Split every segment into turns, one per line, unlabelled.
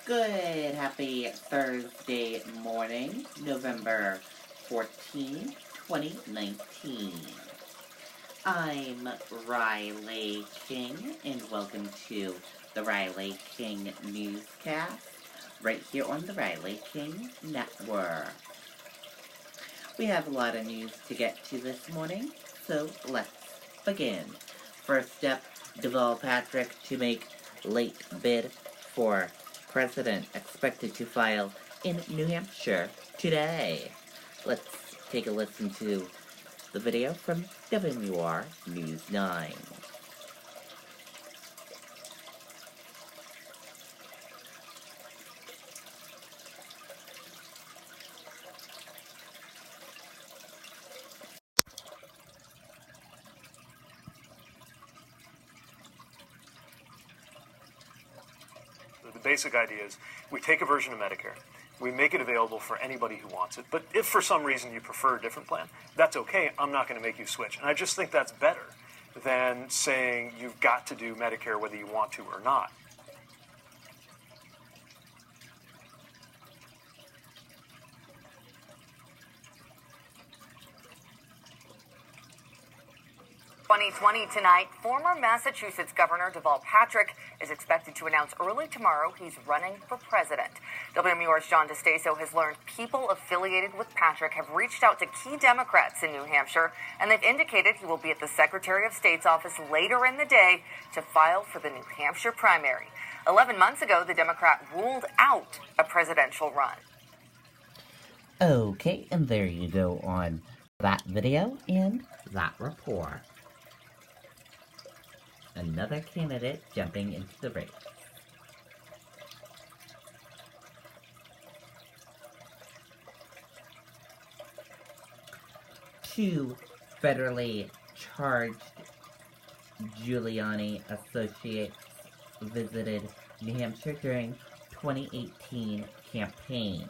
Good, happy Thursday morning, November 14, 2019. I'm Riley King, and welcome to the Riley King Newscast, right here on the Riley King Network. We have a lot of news to get to this morning, so let's begin. First up, Deval Patrick to make late bid for president, expected to file in New Hampshire today. Let's take a listen to the video from WR News 9.
The basic idea is we take a version of Medicare, we make it available for anybody who wants it, but if for some reason you prefer a different plan, that's okay, I'm not going to make you switch. And I just think that's better than saying you've got to do Medicare whether you want to or not.
Tonight, former Massachusetts Governor Deval Patrick is expected to announce early tomorrow he's running for president. WMUR's John DeStaso has learned people affiliated with Patrick have reached out to key Democrats in New Hampshire, and they've indicated he will be at the Secretary of State's office later in the day to file for the New Hampshire primary. 11 months ago, the Democrat ruled out a presidential run.
Okay, and there you go on that video and that report. Another candidate jumping into the race. Two federally charged Giuliani associates visited New Hampshire during 2018 campaign.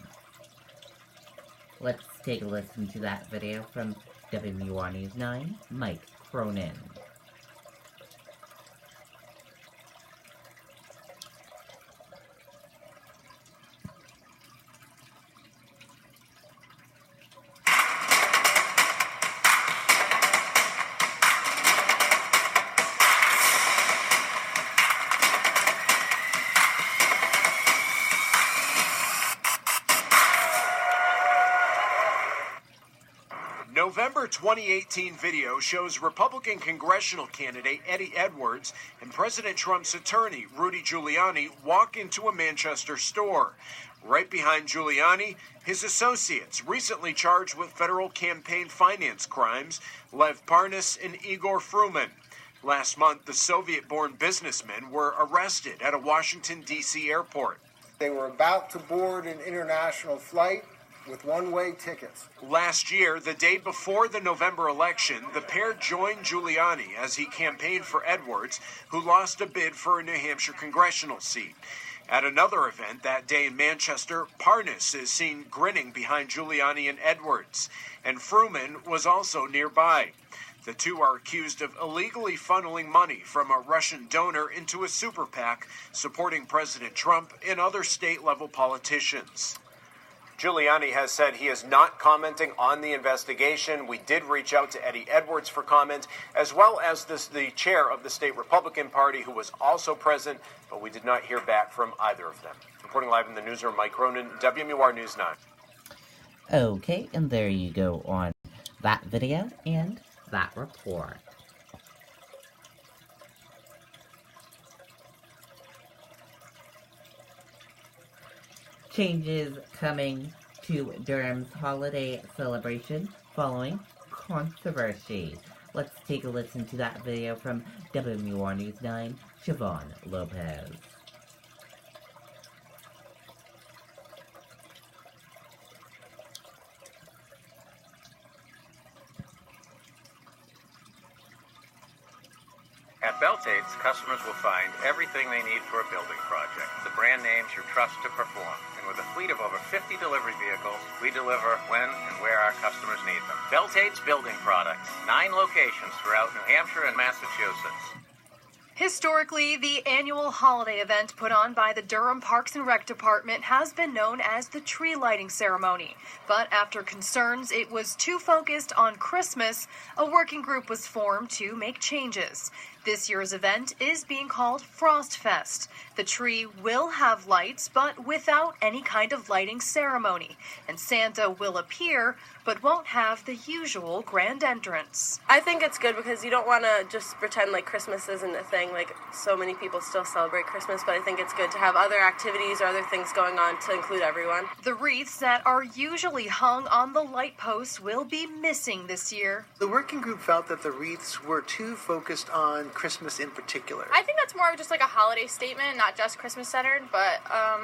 Let's take a listen to that video from WR News 9, Mike Cronin.
November 2018 video shows Republican congressional candidate Eddie Edwards and President Trump's attorney, Rudy Giuliani, walk into a Manchester store. Right behind Giuliani, his associates, recently charged with federal campaign finance crimes, Lev Parnas and Igor Fruman. Last month, the Soviet-born businessmen were arrested at a Washington, D.C. airport.
They were about to board an international flight with one-way tickets.
Last year, the day before the November election, the pair joined Giuliani as he campaigned for Edwards, who lost a bid for a New Hampshire congressional seat. At another event that day in Manchester, Parnas is seen grinning behind Giuliani and Edwards, and Fruman was also nearby. The two are accused of illegally funneling money from a Russian donor into a super PAC supporting President Trump and other state-level politicians. Giuliani has said he is not commenting on the investigation. We did reach out to Eddie Edwards for comment, as well as the chair of the state Republican Party, who was also present, but we did not hear back from either of them. Reporting live in the newsroom, Mike Cronin, WMUR News 9.
Okay, and there you go on that video and that report. Changes coming to Durham's holiday celebration following controversy. Let's take a listen to that video from WMUR News 9, Siobhan Lopez.
At Beltates, customers will find everything they need for a building project. The brand names you trust to perform. And with a fleet of over 50 delivery vehicles, we deliver when and where our customers need them. Beltates Building Products. 9 locations throughout New Hampshire and Massachusetts.
Historically, the annual holiday event put on by the Durham Parks and Rec Department has been known as the tree lighting ceremony. But after concerns it was too focused on Christmas, a working group was formed to make changes. This year's event is being called Frost Fest. The tree will have lights, but without any kind of lighting ceremony. And Santa will appear, but won't have the usual grand entrance.
I think it's good because you don't want to just pretend like Christmas isn't a thing. Like, so many people still celebrate Christmas, but I think it's good to have other activities or other things going on to include everyone.
The wreaths that are usually hung on the light posts will be missing this year.
The working group felt that the wreaths were too focused on Christmas in particular.
I think that's more of just like a holiday statement, not just Christmas-centered, but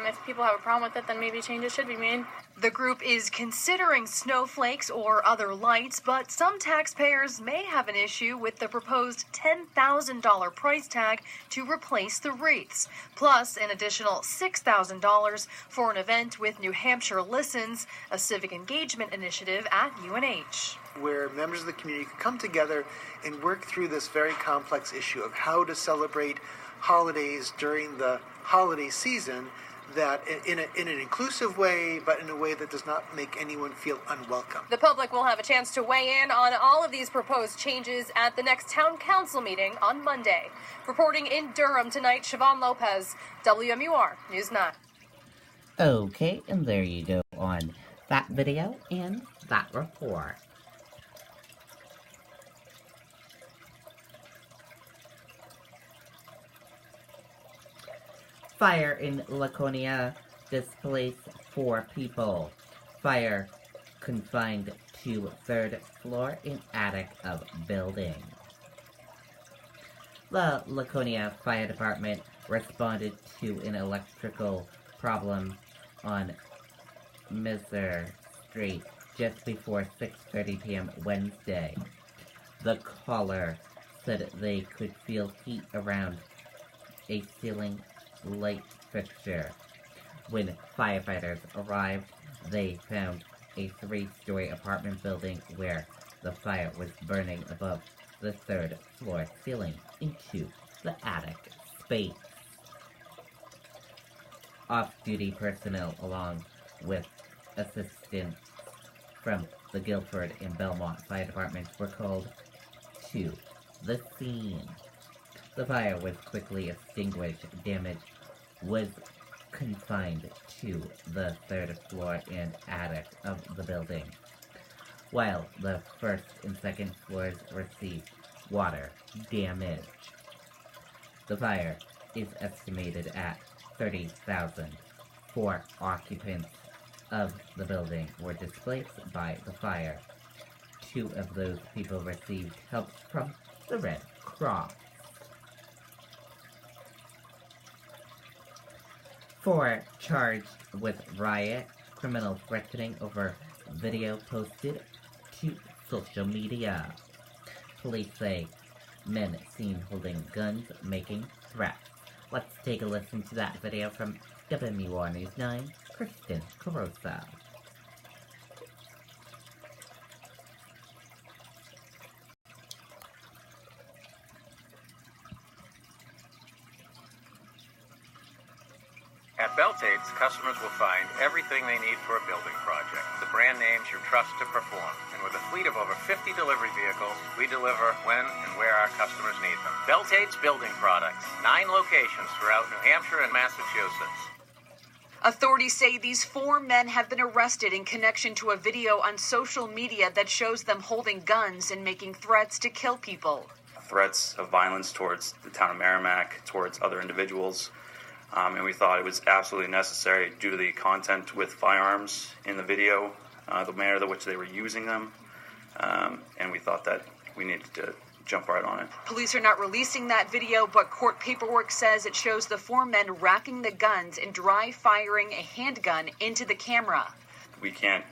if people have a problem with it, then maybe changes should be made.
The group is considering snowflakes or other lights, but some taxpayers may have an issue with the proposed $10,000 price tag to replace the wreaths, plus an additional $6,000 for an event with New Hampshire Listens, a civic engagement initiative at UNH.
Where members of the community could come together and work through this very complex issue of how to celebrate holidays during the holiday season, that in an inclusive way, but in a way that does not make anyone feel unwelcome.
The public will have a chance to weigh in on all of these proposed changes at the next town council meeting on Monday. Reporting in Durham tonight, Siobhan Lopez, WMUR News 9.
Okay, and there you go on that video and that report. Fire in Laconia displaced 4 people. Fire confined to 3rd floor and attic of building. The Laconia Fire Department responded to an electrical problem on Miser Street just before 6:30 p.m. Wednesday. The caller said they could feel heat around a ceiling light fixture. When firefighters arrived, they found a 3-story apartment building where the fire was burning above the 3rd floor ceiling into the attic space. Off-duty personnel along with assistants from the Guilford and Belmont fire departments were called to the scene. The fire was quickly extinguished. Damage was confined to the 3rd floor and attic of the building, while the 1st and 2nd floors received water damage. The fire is estimated at 30,000. 4 occupants of the building were displaced by the fire. 2 of those people received help from the Red Cross. 4 charged with riot, criminal threatening over video posted to social media. Police say men seen holding guns making threats. Let's take a listen to that video from WMUR News 9, Kristen Carosa.
At Beltates, customers will find everything they need for a building project. The brand names you trust to perform. And with a fleet of over 50 delivery vehicles, we deliver when and where our customers need them. Beltates Building Products. 9 locations throughout New Hampshire and Massachusetts.
Authorities say these 4 men have been arrested in connection to a video on social media that shows them holding guns and making threats to kill people.
Threats of violence towards the town of Merrimack, towards other individuals. And we thought it was absolutely necessary due to the content with firearms in the video, the manner in which they were using them, and we thought that we needed to jump right on it.
Police are not releasing that video, but court paperwork says it shows the 4 men racking the guns and dry firing a handgun into the camera.
We can't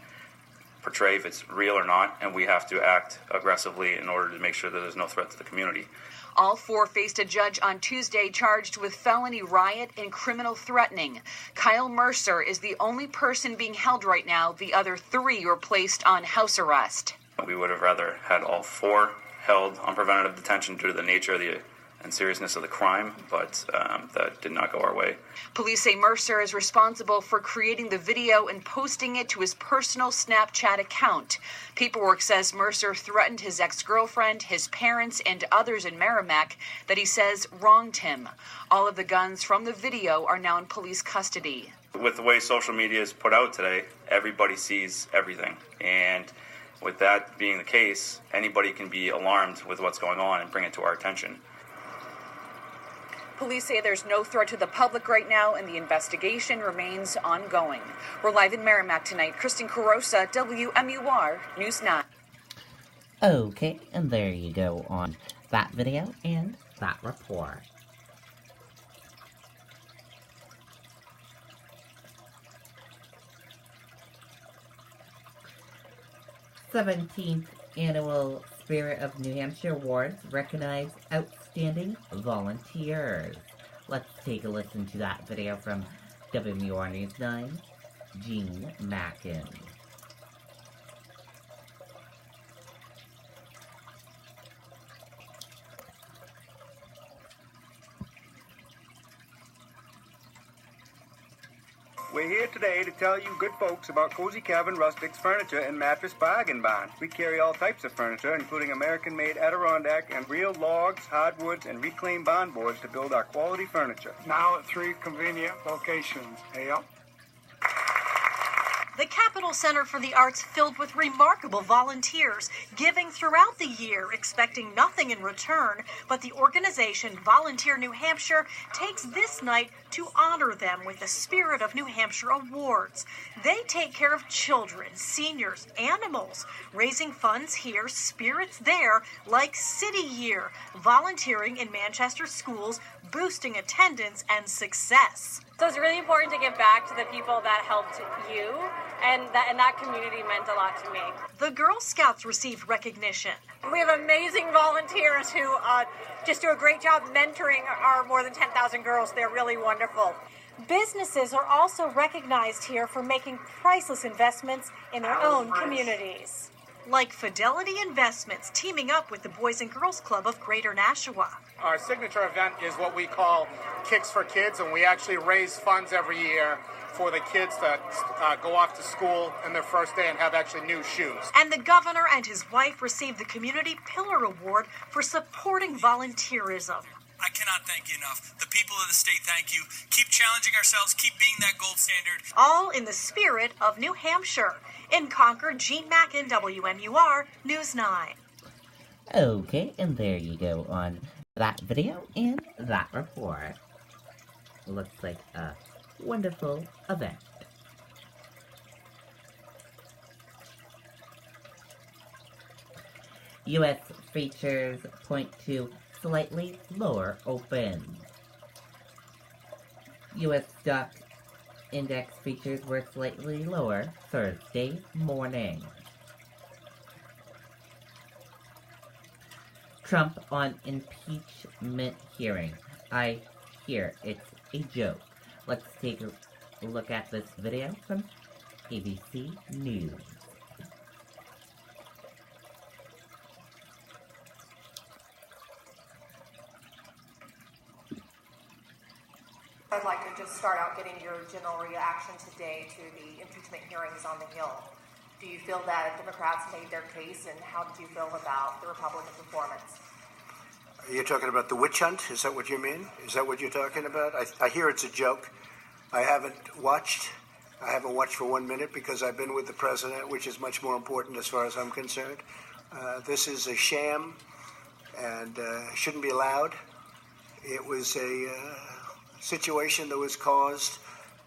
portray if it's real or not, and we have to act aggressively in order to make sure that there's no threat to the community.
All 4 faced a judge on Tuesday charged with felony riot and criminal threatening. Kyle Mercer is the only person being held right now. The other 3 were placed on house arrest.
We would have rather had all 4 held on preventative detention due to the nature of the and seriousness of the crime, but that did not go our way.
Police say Mercer is responsible for creating the video and posting it to his personal Snapchat account. Paperwork says Mercer threatened his ex-girlfriend, his parents, and others in Merrimack that he says wronged him. All of the guns from the video are now in police custody.
With the way social media is put out today, everybody sees everything. And with that being the case, anybody can be alarmed with what's going on and bring it to our attention.
Police say there's no threat to the public right now, and the investigation remains ongoing. We're live in Merrimack tonight. Kristen Carosa, WMUR News 9.
Okay, and there you go on that video and that report. 17th Annual Spirit of New Hampshire Awards recognize outstanding volunteers. Let's take a listen to that video from WMUR News 9, Jean Mackin.
We're here today to tell you good folks about Cozy Cabin Rustics Furniture and Mattress Bargain Barn. We carry all types of furniture, including American-made Adirondack and real logs, hardwoods, and reclaimed barn boards to build our quality furniture.
Now at 3 convenient locations. Yep.
The Capitol Center for the Arts filled with remarkable volunteers, giving throughout the year, expecting nothing in return, but the organization Volunteer New Hampshire takes this night to honor them with the Spirit of New Hampshire Awards. They take care of children, seniors, animals, raising funds here, spirits there, like City Year, volunteering in Manchester schools, boosting attendance and success.
So it's really important to give back to the people that helped you, and that community meant a lot to me.
The Girl Scouts received recognition.
We have amazing volunteers who just do a great job mentoring our more than 10,000 girls. They're really wonderful.
Businesses are also recognized here for making priceless investments in their own communities. Like Fidelity Investments teaming up with the Boys and Girls Club of Greater Nashua.
Our signature event is what we call Kicks for Kids, and we actually raise funds every year for the kids to go off to school in their first day and have actually new shoes.
And the governor and his wife received the Community Pillar Award for supporting volunteerism.
I cannot thank you enough. The people of the state, thank you. Keep challenging ourselves, keep being that gold standard.
All in the spirit of New Hampshire. In Concord, Jean Mackin, WMUR News 9.
Okay, and there you go on that video and that report. Looks like a wonderful event. U.S. features point to slightly lower open. U.S. stock index features were slightly lower Thursday morning. Trump on impeachment hearing. I hear it's a joke. Let's take a look at this video from ABC News.
I'd like to just start out getting your general reaction today to the impeachment hearings on the Hill. Do you feel that Democrats made their case, and how did you feel about the Republican performance?
You're talking about the witch hunt? Is that what you mean? Is that what you're talking about? I hear it's a joke. I haven't watched for 1 minute because I've been with the president, which is much more important as far as I'm concerned. This is a sham and shouldn't be allowed. It was a situation that was caused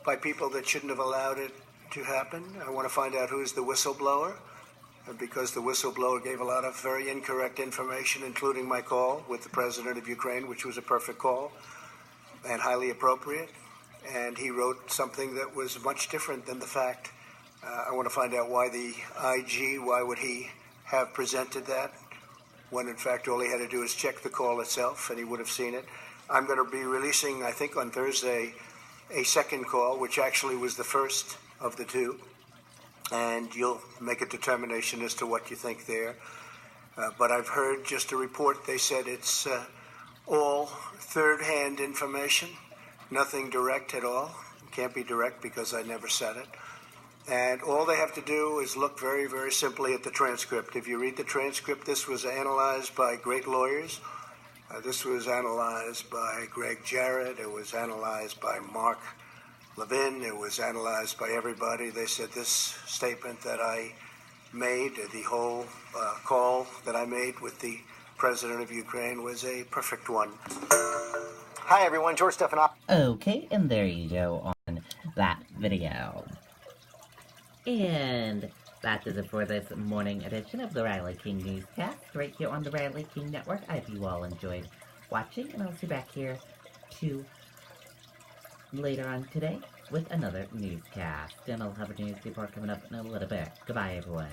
by people that shouldn't have allowed it to happen. I want to find out who is the whistleblower, because the whistleblower gave a lot of very incorrect information, including my call with the president of Ukraine, which was a perfect call and highly appropriate. And he wrote something that was much different than the fact. I want to find out why the IG, why would he have presented that, when in fact all he had to do is check the call itself and he would have seen it. I'm going to be releasing, I think on Thursday, a second call, which actually was the first of the two. And you'll make a determination as to what you think there. But I've heard just a report. They said it's all third-hand information, nothing direct at all. Can't be direct because I never said it. And all they have to do is look very, very simply at the transcript. If you read the transcript, this was analyzed by great lawyers. This was analyzed by Greg Jarrett. It was analyzed by Mark Levin. It was analyzed by everybody. They said this statement that I made, the whole call that I made with the president of Ukraine, was a perfect one.
Hi, everyone. George Stephanopoulos.
Okay, and there you go on that video. And that is it for this morning edition of the Riley King Newscast, right here on the Riley King Network. I hope you all enjoyed watching, and I'll see you back here later on today with another newscast. And I'll have a news report coming up in a little bit. Goodbye, everyone.